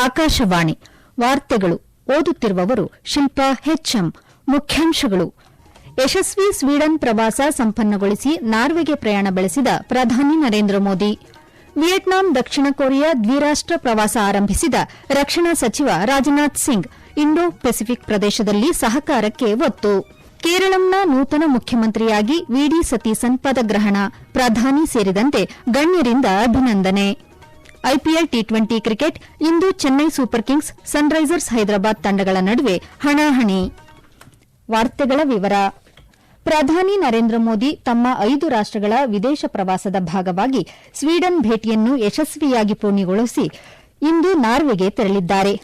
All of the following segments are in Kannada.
ಆಕಾಶವಾಣಿ ವಾರ್ತೆಗಳು. ಓದುತ್ತಿರುವವರು ಶಿಲ್ಪಾ ಹೆಚ್ಎಂ. ಮುಖ್ಯಾಂಶಗಳು: ಯಶಸ್ವಿ ಸ್ವೀಡನ್ ಪ್ರವಾಸ ಸಂಪನ್ನಗೊಳಿಸಿ ನಾರ್ವೆಗೆ ಪ್ರಯಾಣ ಬೆಳೆಸಿದ ಪ್ರಧಾನಿ ನರೇಂದ್ರ ಮೋದಿ. ವಿಯೆಟ್ನಾಂ ದಕ್ಷಿಣ ಕೊರಿಯಾ ದ್ವಿರಾಷ್ಟ ಪ್ರವಾಸ ಆರಂಭಿಸಿದ ರಕ್ಷಣಾ ಸಚಿವ ರಾಜನಾಥ್ ಸಿಂಗ್. ಇಂಡೋ ಪೆಸಿಫಿಕ್ ಪ್ರದೇಶದಲ್ಲಿ ಸಹಕಾರಕ್ಕೆ ಒತ್ತು. ಕೇರಳಂನ ನೂತನ ಮುಖ್ಯಮಂತ್ರಿಯಾಗಿ ವಿಡಿ ಸತೀಸನ್ ಪದಗ್ರಹಣ. ಪ್ರಧಾನಿ ಸೇರಿದಂತೆ ಗಣ್ಯರಿಂದ ಅಭಿನಂದನೆ. ಐಪಿಎಲ್ ಟಿ20 ಕ್ರಿಕೆಟ್ ಇಂದು Chennai super kings sunrisers Hyderabad ತಂಡಗಳ ನಡುವೆ ಹಣಾಹಣಿ. ವಾರ್ತೆಗಳ ವಿವರ. ಪ್ರಧಾನಿ ನರೇಂದ್ರ ಮೋದಿ ತಮ್ಮ 5 ರಾಷ್ಟಗಳ ವಿದೇಶ ಪ್ರವಾಸದ ಭಾಗವಾಗಿ ಸ್ವೀಡನ್ ಭೇಟಿಯನ್ನು ಯಶಸ್ವಿಯಾಗಿ ಪೂರ್ಣಗೊಳಿಸಿ ಇಂದು ನಾರ್ವೆಗೆ ತೆರಳಿದ್ದಾರೆ.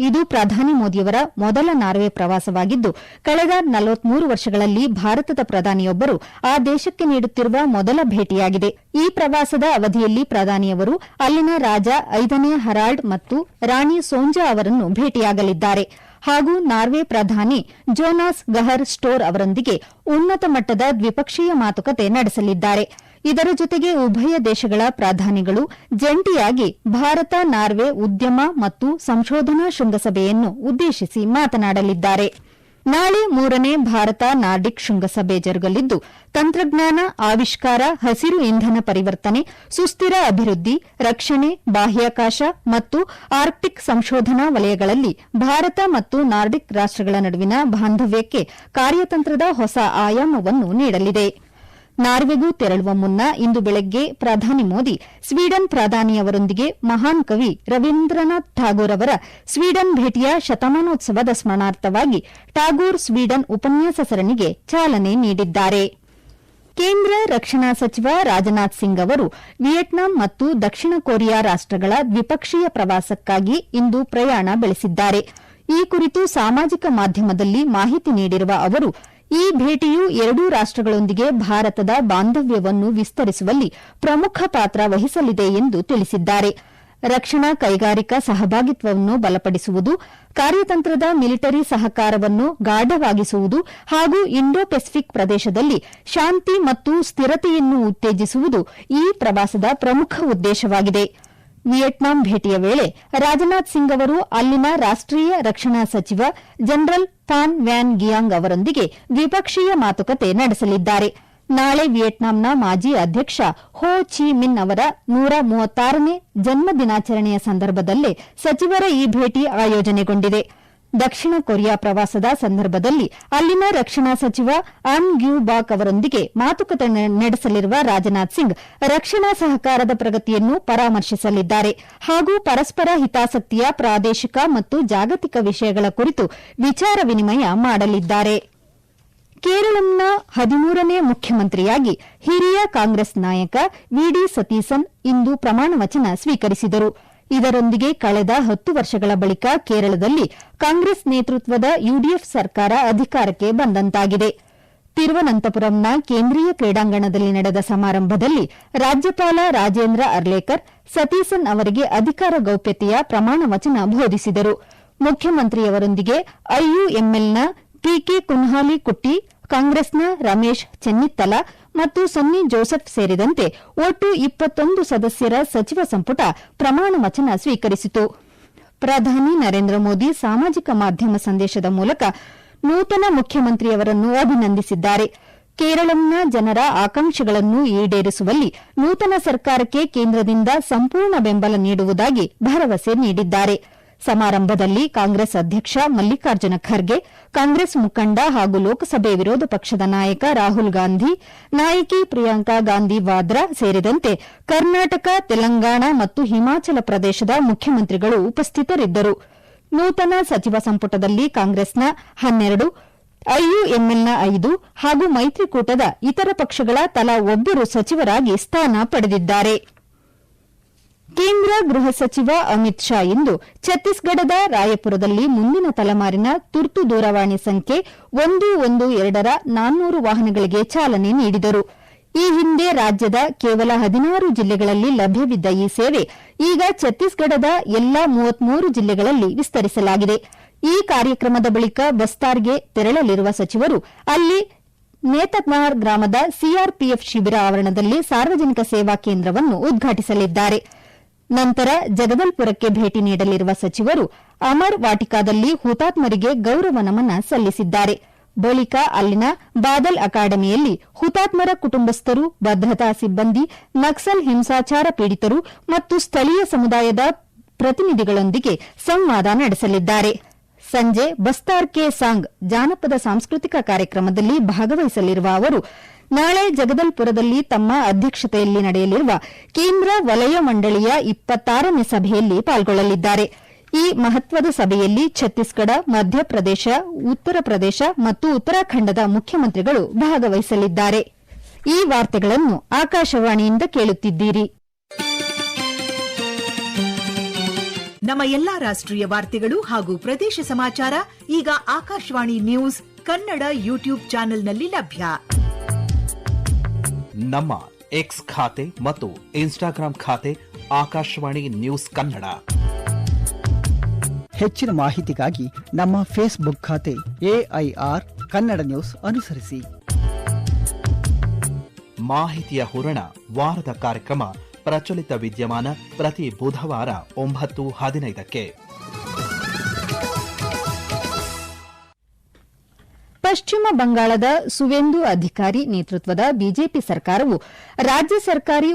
ಇದು ಪ್ರಧಾನಿ ಮೋದಿಯವರ ಮೊದಲ ನಾರ್ವೆ ಪ್ರವಾಸವಾಗಿದ್ದು, ಕಳೆದ 43 ವರ್ಷಗಳಲ್ಲಿ ಭಾರತದ ಪ್ರಧಾನಿಯೊಬ್ಬರು ಆ ದೇಶಕ್ಕೆ ನೀಡುತ್ತಿರುವ ಮೊದಲ ಭೇಟಿಯಾಗಿದೆ. ಈ ಪ್ರವಾಸದ ಅವಧಿಯಲ್ಲಿ ಪ್ರಧಾನಿಯವರು ಅಲ್ಲಿನ ರಾಜ 5ನೇ ಹರಾಲ್ಡ್ ಮತ್ತು ರಾಣಿ ಸೋಂಜಾ ಅವರನ್ನು ಭೇಟಿಯಾಗಲಿದ್ದಾರೆ ಹಾಗೂ ನಾರ್ವೆ ಪ್ರಧಾನಿ ಜೋನಾಸ್ ಗಹರ್ ಸ್ಟೋರ್ ಅವರೊಂದಿಗೆ ಉನ್ನತ ಮಟ್ಟದ ದ್ವಿಪಕ್ಷೀಯ ಮಾತುಕತೆ ನಡೆಸಲಿದ್ದಾರೆ. ಇದರ ಜೊತೆಗೆ ಉಭಯ ದೇಶಗಳ ಪ್ರಧಾನಿಗಳು ಜಂಟಿಯಾಗಿ ಭಾರತ ನಾರ್ವೆ ಉದ್ಯಮ ಮತ್ತು ಸಂಶೋಧನಾ ಶೃಂಗಸಭೆಯನ್ನು ಉದ್ದೇಶಿಸಿ ಮಾತನಾಡಲಿದ್ದಾರೆ. ನಾಳೆ 3ನೇ ಭಾರತ ನಾರ್ಡಿಕ್ ಶೃಂಗಸಭೆ ಜರುಗಲಿದ್ದು, ತಂತ್ರಜ್ಞಾನ, ಆವಿಷ್ಕಾರ, ಹಸಿರು ಇಂಧನ ಪರಿವರ್ತನೆ, ಸುಸ್ಥಿರ ಅಭಿವೃದ್ಧಿ, ರಕ್ಷಣೆ, ಬಾಹ್ಯಾಕಾಶ ಮತ್ತು ಆರ್ಕ್ಟಿಕ್ ಸಂಶೋಧನಾ ವಲಯಗಳಲ್ಲಿ ಭಾರತ ಮತ್ತು ನಾರ್ಡಿಕ್ ರಾಷ್ಟಗಳ ನಡುವಿನ ಬಾಂಧವ್ಯಕ್ಕೆ ಕಾರ್ಯತಂತ್ರದ ಹೊಸ ಆಯಾಮವನ್ನು ನೀಡಲಿದೆ. ನಾರ್ವೆಗೂ ತೆರಳುವ ಮುನ್ನ ಇಂದು ಬೆಳಗ್ಗೆ ಪ್ರಧಾನಿ ಮೋದಿ ಸ್ವೀಡನ್ ಪ್ರಧಾನಿಯವರೊಂದಿಗೆ ಮಹಾನ್ ಕವಿ ರವೀಂದ್ರನಾಥ್ ಠಾಗೋರ್ ಅವರ ಸ್ವೀಡನ್ ಭೇಟಿಯ ಶತಮಾನೋತ್ಸವದ ಸ್ಮರಣಾರ್ಥವಾಗಿ ಠಾಗೋರ್ ಸ್ವೀಡನ್ ಉಪನ್ಯಾಸ ಸರಣಿಗೆ ಚಾಲನೆ ನೀಡಿದ್ದಾರೆ. ಕೇಂದ್ರ ರಕ್ಷಣಾ ಸಚಿವ ರಾಜನಾಥ್ ಸಿಂಗ್ ಅವರು ವಿಯೆಟ್ನಾಂ ಮತ್ತು ದಕ್ಷಿಣ ಕೊರಿಯಾ ರಾಷ್ಟಗಳ ದ್ವಿಪಕ್ಷೀಯ ಪ್ರವಾಸಕ್ಕಾಗಿ ಇಂದು ಪ್ರಯಾಣ ಬೆಳೆಸಿದ್ದಾರೆ. ಈ ಕುರಿತು ಸಾಮಾಜಿಕ ಮಾಧ್ಯಮದಲ್ಲಿ ಮಾಹಿತಿ ನೀಡಿರುವ ಅವರು, ಈ ಭೇಟಿಯು ಎರಡೂ ರಾಷ್ಟಗಳೊಂದಿಗೆ ಭಾರತದ ಬಾಂಧವ್ಯವನ್ನು ವಿಸ್ತರಿಸುವಲ್ಲಿ ಪ್ರಮುಖ ಪಾತ್ರ ವಹಿಸಲಿದೆ ಎಂದು ತಿಳಿಸಿದ್ದಾರೆ. ರಕ್ಷಣಾ ಕೈಗಾರಿಕಾ ಸಹಭಾಗಿತ್ವವನ್ನು ಬಲಪಡಿಸುವುದು, ಕಾರ್ಯತಂತ್ರದ ಮಿಲಿಟರಿ ಸಹಕಾರವನ್ನು ಗಾಢವಾಗಿಸುವುದು ಹಾಗೂ ಇಂಡೋ ಪೆಸಿಫಿಕ್ ಪ್ರದೇಶದಲ್ಲಿ ಶಾಂತಿ ಮತ್ತು ಸ್ಥಿರತೆಯನ್ನು ಉತ್ತೇಜಿಸುವುದು ಈ ಪ್ರವಾಸದ ಪ್ರಮುಖ ಉದ್ದೇಶವಾಗಿದೆ. ವಿಯೆಟ್ನಾಂ ಭೇಟಿಯ ವೇಳೆ ರಾಜನಾಥ್ ಸಿಂಗ್ ಅವರು ಅಲ್ಲಿನ ರಾಷ್ಟೀಯ ರಕ್ಷಣಾ ಸಚಿವ ಜನರಲ್ ಫಾನ್ ವ್ಯಾನ್ ಗಿಯಾಂಗ್ ಅವರೊಂದಿಗೆ ದ್ವಿಪಕ್ಷೀಯ ಮಾತುಕತೆ ನಡೆಸಲಿದ್ದಾರೆ. ನಾಳೆ ವಿಯೆಟ್ನಾಂನ ಮಾಜಿ ಅಧ್ಯಕ್ಷ ಹೋ ಚಿ ಮಿನ್ ಅವರ 136ನೇ ಜನ್ಮ ದಿನಾಚರಣೆಯ ಸಂದರ್ಭದಲ್ಲೇ ಸಚಿವರ ಈ ಭೇಟಿ ಆಯೋಜನೆಗೊಂಡಿದೆ. ದಕ್ಷಿಣ ಕೊರಿಯಾ ಪ್ರವಾಸದ ಸಂದರ್ಭದಲ್ಲಿ ಅಲ್ಲಿನ ರಕ್ಷಣಾ ಸಚಿವ ಅನ್ ಗ್ಯೂ ಬಾಕ್ ಅವರೊಂದಿಗೆ ಮಾತುಕತೆ ನಡೆಸಲಿರುವ ರಾಜನಾಥ್ ಸಿಂಗ್ ರಕ್ಷಣಾ ಸಹಕಾರದ ಪ್ರಗತಿಯನ್ನು ಪರಾಮರ್ಶಿಸಲಿದ್ದಾರೆ ಹಾಗೂ ಪರಸ್ಪರ ಹಿತಾಸಕ್ತಿಯ ಪ್ರಾದೇಶಿಕ ಮತ್ತು ಜಾಗತಿಕ ವಿಷಯಗಳ ಕುರಿತು ವಿಚಾರ ವಿನಿಮಯ ಮಾಡಲಿದ್ದಾರೆ. ಕೇರಳಂನ 13ನೇ ಮುಖ್ಯಮಂತ್ರಿಯಾಗಿ ಹಿರಿಯ ಕಾಂಗ್ರೆಸ್ ನಾಯಕ ವಿಡಿ ಸತೀಸನ್ ಇಂದು ಪ್ರಮಾಣವಚನ ಸ್ವೀಕರಿಸಿದರು. ಇದರೊಂದಿಗೆ ಕಳೆದ 10 ವರ್ಷಗಳ ಬಳಿಕ ಕೇರಳದಲ್ಲಿ ಕಾಂಗ್ರೆಸ್ ನೇತೃತ್ವದ ಯುಡಿಎಫ್ ಸರ್ಕಾರ ಅಧಿಕಾರಕ್ಕೆ ಬಂದಂತಾಗಿದೆ. ತಿರುವನಂತಪುರಂನ ಕೇಂದ್ರೀಯ ಕ್ರೀಡಾಂಗಣದಲ್ಲಿ ನಡೆದ ಸಮಾರಂಭದಲ್ಲಿ ರಾಜ್ಯಪಾಲ ರಾಜೇಂದ್ರ ಅರ್ಲೇಕರ್ ಸತೀಸನ್ ಅವರಿಗೆ ಅಧಿಕಾರ ಗೌಪ್ಯತೆಯ ಪ್ರಮಾಣವಚನ ಬೋಧಿಸಿದರು. ಮುಖ್ಯಮಂತ್ರಿಯವರೊಂದಿಗೆ ಐಯುಎಂಎಲ್ನ ಪಿಕೆ ಕುನ್ಹಾಲಿ ಕುಟ್ಟಿ, ಕಾಂಗ್ರೆಸ್ನ ರಮೇಶ್ ಚೆನ್ನಿತ್ತಲ ಮತ್ತು ಸನ್ನಿ ಜೋಸೆಫ್ ಸೇರಿದಂತೆ ಒಟ್ಟು 21 ಸದಸ್ಯರ ಸಚಿವ ಸಂಪುಟ ಪ್ರಮಾಣ ವಚನ ಸ್ವೀಕರಿಸಿತು. ಪ್ರಧಾನಿ ನರೇಂದ್ರ ಮೋದಿ ಸಾಮಾಜಿಕ ಮಾಧ್ಯಮ ಸಂದೇಶದ ಮೂಲಕ ನೂತನ ಮುಖ್ಯಮಂತ್ರಿಯವರನ್ನು ಅಭಿನಂದಿಸಿದ್ದಾರೆ. ಕೇರಳಂನ ಜನರ ಆಕಾಂಕ್ಷೆಗಳನ್ನು ಈಡೇರಿಸುವಲ್ಲಿ ನೂತನ ಸರ್ಕಾರಕ್ಕೆ ಕೇಂದ್ರದಿಂದ ಸಂಪೂರ್ಣ ಬೆಂಬಲ ನೀಡುವುದಾಗಿ ಭರವಸೆ ನೀಡಿದ್ದಾರೆ. ಸಮಾರಂಭದಲ್ಲಿ ಕಾಂಗ್ರೆಸ್ ಅಧ್ಯಕ್ಷ ಮಲ್ಲಿಕಾರ್ಜುನ ಖರ್ಗೆ, ಕಾಂಗ್ರೆಸ್ ಮುಖಂಡ ಹಾಗೂ ಲೋಕಸಭೆ ವಿರೋಧ ಪಕ್ಷದ ನಾಯಕ ರಾಹುಲ್ ಗಾಂಧಿ, ನಾಯಕಿ ಪ್ರಿಯಾಂಕಾ ಗಾಂಧಿ ವಾದ್ರಾ ಸೇರಿದಂತೆ ಕರ್ನಾಟಕ, ತೆಲಂಗಾಣ ಮತ್ತು ಹಿಮಾಚಲ ಪ್ರದೇಶದ ಮುಖ್ಯಮಂತ್ರಿಗಳು ಉಪಸ್ಥಿತರಿದ್ದರು. ನೂತನ ಸಚಿವ ಸಂಪುಟದಲ್ಲಿ ಕಾಂಗ್ರೆಸ್ನ 12, ಐಯುಎಂಎಲ್ನ 5 ಹಾಗೂ ಮೈತ್ರಿಕೂಟದ ಇತರ ಪಕ್ಷಗಳ ತಲಾ ಒಬ್ಬರು ಸಚಿವರಾಗಿ ಸ್ಥಾನ ಪಡೆದಿದ್ದಾರೆ. ಕೇಂದ್ರ ಗೃಹ ಸಚಿವ ಅಮಿತ್ ಶಾ ಇಂದು ಛತ್ತೀಸ್ಗಢದ ರಾಯಪುರದಲ್ಲಿ ಮುಂದಿನ ತಲೆಮಾರಿನ ತುರ್ತು ದೂರವಾಣಿ ಸಂಖ್ಯೆ 112ರ 400 ವಾಹನಗಳಿಗೆ ಚಾಲನೆ ನೀಡಿದರು. ಈ ಹಿಂದೆ ರಾಜ್ಯದ ಕೇವಲ 16 ಜಿಲ್ಲೆಗಳಲ್ಲಿ ಲಭ್ಯವಿದ್ದ ಈ ಸೇವೆ ಈಗ ಛತ್ತೀಸ್ಗಢದ ಎಲ್ಲಾ 33 ಜಿಲ್ಲೆಗಳಲ್ಲಿ ವಿಸ್ತರಿಸಲಾಗಿದೆ. ಈ ಕಾರ್ಯಕ್ರಮದ ಬಳಿಕ ಬಸ್ತಾರ್ಗೆ ತೆರಳಲಿರುವ ಸಚಿವರು ಅಲ್ಲಿ ನೇತನಾರ್ ಗ್ರಾಮದ ಸಿಆರ್ಪಿಎಫ್ ಶಿಬಿರ ಆವರಣದಲ್ಲಿ ಸಾರ್ವಜನಿಕ ಸೇವಾ ಕೇಂದ್ರವನ್ನು ಉದ್ಘಾಟಿಸಲಿದ್ದಾರೆ. ನಂತರ ಜಗದಲ್ಪುರಕ್ಕೆ ಭೇಟಿ ನೀಡಲಿರುವ ಸಚಿವರು ಅಮರ್ ವಾಟಿಕಾದಲ್ಲಿ ಹುತಾತ್ಮರಿಗೆ ಗೌರವ ನಮನ ಸಲ್ಲಿಸಿದ್ದಾರೆ. ಬಳಿಕ ಅಲ್ಲಿನ ಬಾದಲ್ ಅಕಾಡೆಮಿಯಲ್ಲಿ ಹುತಾತ್ಮರ ಕುಟುಂಬಸ್ಥರು, ಭದ್ರತಾ ಸಿಬ್ಬಂದಿ, ನಕ್ಸಲ್ ಹಿಂಸಾಚಾರ ಪೀಡಿತರು ಮತ್ತು ಸ್ಥಳೀಯ ಸಮುದಾಯದ ಪ್ರತಿನಿಧಿಗಳೊಂದಿಗೆ ಸಂವಾದ ನಡೆಸಲಿದ್ದಾರೆ. ಸಂಜೆ ಬಸ್ತಾರ್ ಕೆ ಸಾಂಗ್ ಜಾನಪದ ಸಾಂಸ್ಕೃತಿಕ ಕಾರ್ಯಕ್ರಮದಲ್ಲಿ ಭಾಗವಹಿಸಲಿರುವ ಅವರು ನಾಳೆ ಜಗದಲ್ಪುರದಲ್ಲಿ ತಮ್ಮ ಅಧ್ಯಕ್ಷತೆಯಲ್ಲಿ ನಡೆಯಲಿರುವ ಕೇಂದ್ರ ವಲಯ ಮಂಡಳಿಯ 26ನೇ ಸಭೆಯಲ್ಲಿ ಪಾಲ್ಗೊಳ್ಳಲಿದ್ದಾರೆ. ಈ ಮಹತ್ವದ ಸಭೆಯಲ್ಲಿ ಛತ್ತೀಸ್ಗಢ, ಮಧ್ಯಪ್ರದೇಶ, ಉತ್ತರ ಪ್ರದೇಶ ಮತ್ತು ಉತ್ತರಾಖಂಡದ ಮುಖ್ಯಮಂತ್ರಿಗಳು ಭಾಗವಹಿಸಲಿದ್ದಾರೆ. ಈ ವಾರ್ತೆಗಳನ್ನು ಆಕಾಶವಾಣಿಯಿಂದ ಕೇಳುತ್ತಿದ್ದೀರಿ. ನಮ್ಮ ಎಲ್ಲಾ ರಾಷ್ಟ್ರೀಯ ವಾರ್ತೆಗಳು ಹಾಗೂ ಪ್ರದೇಶ ಸಮಾಚಾರ ಈಗ ಆಕಾಶವಾಣಿ ನ್ಯೂಸ್ ಕನ್ನಡ ಯೂಟ್ಯೂಬ್ ಚಾನೆಲ್ನಲ್ಲಿ ಲಭ್ಯ. ನಮ್ಮ ಎಕ್ಸ್ ಖಾತೆ ಮತ್ತು ಇನ್ಸ್ಟಾಗ್ರಾಂ ಖಾತೆ ಆಕಾಶವಾಣಿ ನ್ಯೂಸ್ ಕನ್ನಡ. ಹೆಚ್ಚಿನ ಮಾಹಿತಿಗಾಗಿ ನಮ್ಮ ಫೇಸ್ಬುಕ್ ಖಾತೆ ಎಐಆರ್ ಕನ್ನಡ ನ್ಯೂಸ್ ಅನುಸರಿಸಿ. ಮಾಹಿತಿಯ ಹೂರಣ ವಾರದ ಕಾರ್ಯಕ್ರಮ ಪ್ರಚಲಿತ ವಿದ್ಯಮಾನ ಪ್ರತಿ ಬುಧವಾರ 9:15ಕ್ಕೆ. ಪಶ್ಚಿಮ ಬಂಗಾಳದ ಸುವೇಂದು ಅಧಿಕಾರಿ ನೇತೃತ್ವದ ಬಿಜೆಪಿ ಸರ್ಕಾರವು ರಾಜ್ಯ ಸರ್ಕಾರಿ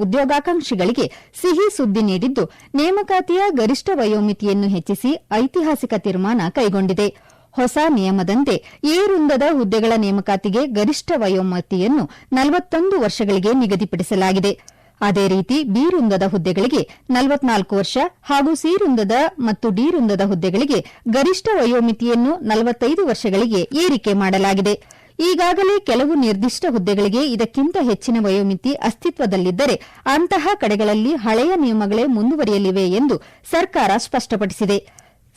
ಉದ್ಯೋಗಾಕಾಂಕ್ಷಿಗಳಿಗೆ ಸಿಹಿ ಸುದ್ದಿ ನೀಡಿದ್ದು, ನೇಮಕಾತಿಯ ಗರಿಷ್ಠ ವಯೋಮಿತಿಯನ್ನು ಹೆಚ್ಚಿಸಿ ಐತಿಹಾಸಿಕ ತೀರ್ಮಾನ ಕೈಗೊಂಡಿದೆ. ಹೊಸ ನಿಯಮದಂತೆ ಎ ವೃಂದದ ಹುದ್ದೆಗಳ ನೇಮಕಾತಿಗೆ ಗರಿಷ್ಠ ವಯೋಮಿತಿಯನ್ನು 41 ವರ್ಷಗಳಿಗೆ ನಿಗದಿಪಡಿಸಲಾಗಿದೆ. ಅದೇ ರೀತಿ ಬಿ ವೃಂದದ ಹುದ್ದೆಗಳಿಗೆ 44 ವರ್ಷ ಹಾಗೂ ಸಿ ವೃಂದದ ಮತ್ತು ಡಿ ವೃಂದದ ಹುದ್ದೆಗಳಿಗೆ ಗರಿಷ್ಠ ವಯೋಮಿತಿಯನ್ನು 45 ವರ್ಷಗಳಿಗೆ ಏರಿಕೆ ಮಾಡಲಾಗಿದೆ. ಈಗಾಗಲೇ ಕೆಲವು ನಿರ್ದಿಷ್ಟ ಹುದ್ದೆಗಳಿಗೆ ಇದಕ್ಕಿಂತ ಹೆಚ್ಚಿನ ವಯೋಮಿತಿ ಅಸ್ತಿತ್ವದಲ್ಲಿದ್ದರೆ ಅಂತಹ ಕಡೆಗಳಲ್ಲಿ ಹಳೆಯ ನಿಯಮಗಳೇ ಮುಂದುವರಿಯಲಿವೆ ಎಂದು ಸರ್ಕಾರ ಸ್ಪಷ್ಟಪಡಿಸಿದೆ.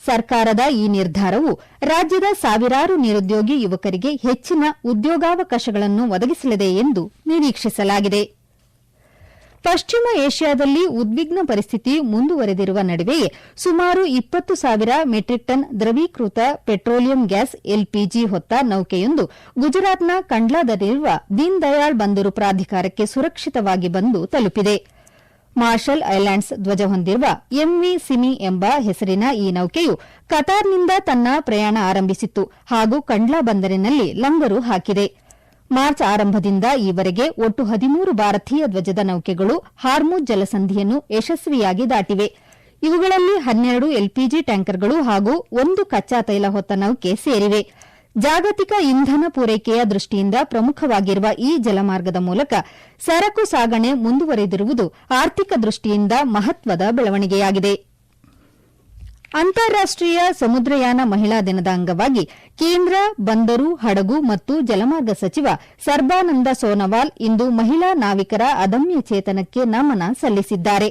ಸರ್ಕಾರದ ಈ ನಿರ್ಧಾರವು ರಾಜ್ಯದ ಸಾವಿರಾರು ನಿರುದ್ಯೋಗಿ ಯುವಕರಿಗೆ ಹೆಚ್ಚಿನ ಉದ್ಯೋಗಾವಕಾಶಗಳನ್ನು ಒದಗಿಸಲಿದೆ ಎಂದು ನಿರೀಕ್ಷಿಸಲಾಗಿದೆ. ಪಶ್ಚಿಮ ಏಷ್ಯಾದಲ್ಲಿ ಉದ್ವಿಗ್ನ ಪರಿಸ್ಥಿತಿ ಮುಂದುವರೆದಿರುವ ನಡುವೆಯೇ ಸುಮಾರು 20,000 ಮೆಟ್ರಿಕ್ ಟನ್ ದ್ರವೀಕೃತ ಪೆಟ್ರೋಲಿಯಂ ಗ್ಯಾಸ್ ಎಲ್ಪಿಜಿ ಹೊತ್ತ ನೌಕೆಯೊಂದು ಗುಜರಾತ್ನ ಕಂಡ್ಲಾದಲ್ಲಿರುವ ದೀನ್ ದಯಾಳ್ ಬಂದರು ಪ್ರಾಧಿಕಾರಕ್ಕೆ ಸುರಕ್ಷಿತವಾಗಿ ಬಂದು ತಲುಪಿದೆ. ಮಾರ್ಷಲ್ ಐಲ್ಯಾಂಡ್ಸ್ ಧ್ವಜ ಹೊಂದಿರುವ ಎಂವಿ ಸಿಮಿ ಎಂಬ ಹೆಸರಿನ ಈ ನೌಕೆಯು ಕತಾರ್ನಿಂದ ತನ್ನ ಪ್ರಯಾಣ ಆರಂಭಿಸಿತ್ತು ಹಾಗೂ ಕಂಡ್ಲಾ ಬಂದರಿನಲ್ಲಿ ಲಂಗರು ಹಾಕಿದೆ. ಮಾರ್ಚ್ ಆರಂಭದಿಂದ ಈವರೆಗೆ ಒಟ್ಟು 13 ಭಾರತೀಯ ಧ್ವಜದ ನೌಕೆಗಳು ಹಾರ್ಮುಜ್ ಜಲಸಂಧಿಯನ್ನು ಯಶಸ್ವಿಯಾಗಿ ದಾಟಿವೆ. ಇವುಗಳಲ್ಲಿ 12 ಎಲ್ಪಿಜಿ ಟ್ಯಾಂಕರ್ಗಳು ಹಾಗೂ 1 ಕಚ್ಚಾ ತೈಲ ಹೊತ್ತ ನೌಕೆ ಸೇರಿವೆ. ಜಾಗತಿಕ ಇಂಧನ ಪೂರೈಕೆಯ ದೃಷ್ಟಿಯಿಂದ ಪ್ರಮುಖವಾಗಿರುವ ಈ ಜಲಮಾರ್ಗದ ಮೂಲಕ ಸರಕು ಸಾಗಣೆ ಮುಂದುವರೆದಿರುವುದು ಆರ್ಥಿಕ ದೃಷ್ಟಿಯಿಂದ ಮಹತ್ವದ ಬೆಳವಣಿಗೆಯಾಗಿದೆ. ಅಂತಾರಾಷ್ಟೀಯ ಸಮುದ್ರಯಾನ ಮಹಿಳಾ ದಿನದ ಅಂಗವಾಗಿ ಕೇಂದ್ರ ಬಂದರು, ಹಡಗು ಮತ್ತು ಜಲಮಾರ್ಗ ಸಚಿವ ಸರ್ಬಾನಂದ ಸೋನೋವಾಲ್ ಇಂದು ಮಹಿಳಾ ನಾವಿಕರ ಅದಮ್ಯ ಚೇತನಕ್ಕೆ ನಮನ ಸಲ್ಲಿಸಿದ್ದಾರೆ.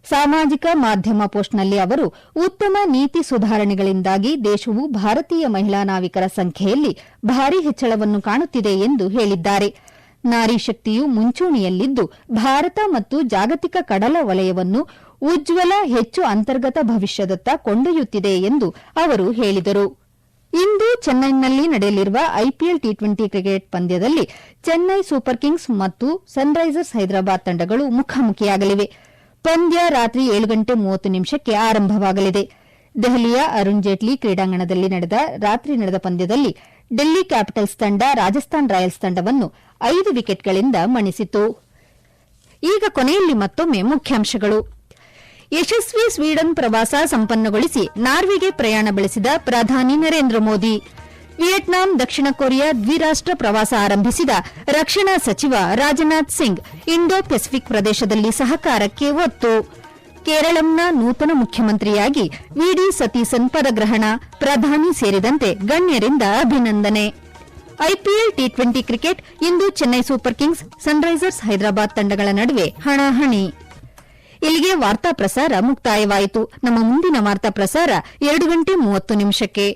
ಸಾಮಾಜಿಕ ಮಾಧ್ಯಮ ಪೋಸ್ಟ್ನಲ್ಲಿ ಅವರು ಉತ್ತಮ ನೀತಿ ಸುಧಾರಣೆಗಳಿಂದಾಗಿ ದೇಶವು ಭಾರತೀಯ ಮಹಿಳಾ ನಾವಿಕರ ಸಂಖ್ಯೆಯಲ್ಲಿ ಭಾರೀ ಹೆಚ್ಚಳವನ್ನು ಕಾಣುತ್ತಿದೆ ಎಂದು ಹೇಳಿದ್ದಾರೆ. ನಾರಿ ಶಕ್ತಿಯು ಮುಂಚೂಣಿಯಲ್ಲಿದ್ದು ಭಾರತ ಮತ್ತು ಜಾಗತಿಕ ಕಡಲ ವಲಯವನ್ನು ಉಜ್ವಲ, ಹೆಚ್ಚು ಅಂತರ್ಗತ ಭವಿಷ್ಯದತ್ತ ಕೊಂಡೊಯ್ಯುತ್ತಿದೆ ಎಂದು ಅವರು ಹೇಳಿದರು. ಇಂದು ಚೆನ್ನೈನಲ್ಲಿ ನಡೆಯಲಿರುವ ಐಪಿಎಲ್ ಟಿ20 ಕ್ರಿಕೆಟ್ ಪಂದ್ಯದಲ್ಲಿ ಚೆನ್ನೈ ಸೂಪರ್ ಕಿಂಗ್ಸ್ ಮತ್ತು ಸನ್ರೈಸರ್ಸ್ ಹೈದರಾಬಾದ್ ತಂಡಗಳು ಮುಖಾಮುಖಿಯಾಗಲಿವೆ. ಪಂದ್ಯ ರಾತ್ರಿ 7:30 ಆರಂಭವಾಗಲಿದೆ. ದೆಹಲಿಯ ಅರುಣ್ ಜೇಟ್ಲಿ ಕ್ರೀಡಾಂಗಣದಲ್ಲಿ ರಾತ್ರಿ ನಡೆದ ಪಂದ್ಯದಲ್ಲಿ ಡೆಲ್ಲಿ ಕ್ಯಾಪಿಟಲ್ಸ್ ತಂಡ ರಾಜಸ್ಥಾನ್ ರಾಯಲ್ಸ್ ತಂಡವನ್ನು 5 ವಿಕೆಟ್ಗಳಿಂದ ಮಣಿಸಿತು. ಈಗ ಕೊನೆಯಲ್ಲಿ ಮತ್ತೊಮ್ಮೆ ಮುಖ್ಯಾಂಶಗಳು. ಯಶಸ್ವಿ ಸ್ವೀಡನ್ ಪ್ರವಾಸ ಸಂಪನ್ನಗೊಳಿಸಿ ನಾರ್ವೆಗೆ ಪ್ರಯಾಣ ಬೆಳೆಸಿದ ಪ್ರಧಾನಿ ನರೇಂದ್ರ ಮೋದಿ. ವಿಯೆಟ್ನಾಂ, ದಕ್ಷಿಣ ಕೊರಿಯಾ ದ್ವಿರಾಷ್ಟ ಪ್ರವಾಸ ಆರಂಭಿಸಿದ ರಕ್ಷಣಾ ಸಚಿವ ರಾಜನಾಥ್ ಸಿಂಗ್. ಇಂಡೋ ಪೆಸಿಫಿಕ್ ಪ್ರದೇಶದಲ್ಲಿ ಸಹಕಾರಕ್ಕೆ ಒತ್ತು. ಕೇರಳಂನ ನೂತನ ಮುಖ್ಯಮಂತ್ರಿಯಾಗಿ ವಿಡಿ ಸತೀಸನ್ ಪದಗ್ರಹಣ. ಪ್ರಧಾನಿ ಸೇರಿದಂತೆ ಗಣ್ಯರಿಂದ ಅಭಿನಂದನೆ. ಐಪಿಎಲ್ ಟಿ20 ಕ್ರಿಕೆಟ್ ಇಂದು Chennai super kings, sunrisers Hyderabad ತಂಡಗಳ ನಡುವೆ ಹಣಾಹಣಿ. ಇಲ್ಲಿಗೆ ವಾರ್ತಾ ಪ್ರಸಾರ ಮುಕ್ತಾಯವಾಯಿತು. ನಮ್ಮ ಮುಂದಿನ ವಾರ್ತಾ ಪ್ರಸಾರ 2:30 ನಿಮಿಷಕ್ಕೆ.